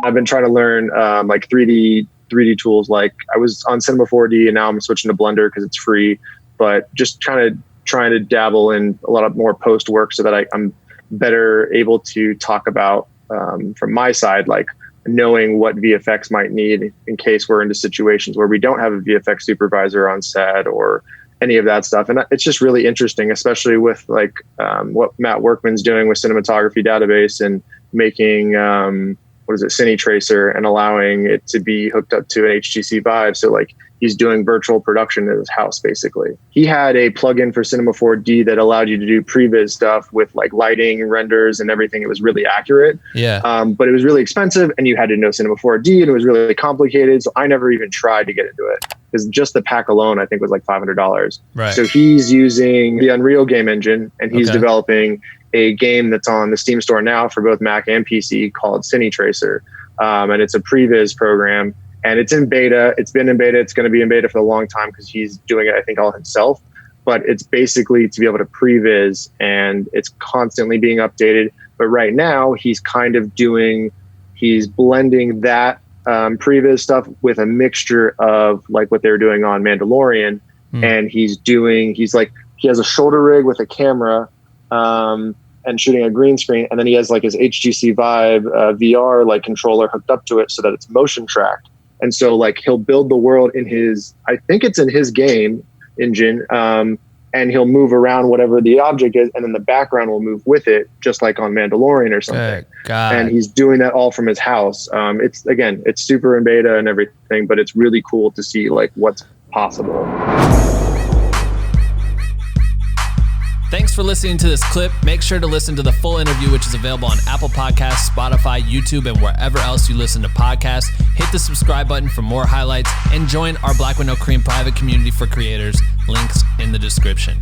I've been trying to learn like 3D tools. Like I was on Cinema 4D and now I'm switching to Blender because it's free, but just trying to dabble in a lot of more post work so that I'm better able to talk about from my side, like knowing what VFX might need in case we're into situations where we don't have a VFX supervisor on set or any of that stuff. And it's just really interesting, especially with like what Matt Workman's doing with cinematography database and making, Cinetracer and allowing it to be hooked up to an HTC Vive. So like he's doing virtual production in his house, basically. He had a plugin for Cinema 4D that allowed you to do previs stuff with like lighting, renders and everything. It was really accurate. Yeah. But it was really expensive and you had to know Cinema 4D and it was really complicated. So I never even tried to get into it because just the pack alone, I think was like $500. Right. So he's using the Unreal game engine and he's developing a game that's on the Steam store now for both Mac and PC called Cinetracer. And it's a previs program and it's in beta. It's been in beta. It's going to be in beta for a long time because he's doing it, I think, all himself. But it's basically to be able to previs and it's constantly being updated. But right now he's blending that previs stuff with a mixture of like what they were doing on Mandalorian. And he has a shoulder rig with a camera and shooting a green screen. And then he has like his HTC Vive VR like controller hooked up to it so that it's motion tracked. And so like he'll build the world I think it's in his game engine. And he'll move around whatever the object is. And then the background will move with it, just like on Mandalorian or something. And he's doing that all from his house. It's super in beta and everything, but it's really cool to see like what's possible. Thanks for listening to this clip. Make sure to listen to the full interview, which is available on Apple Podcasts, Spotify, YouTube, and wherever else you listen to podcasts. Hit the subscribe button for more highlights and join our Black with No Cream private community for creators. Links in the description.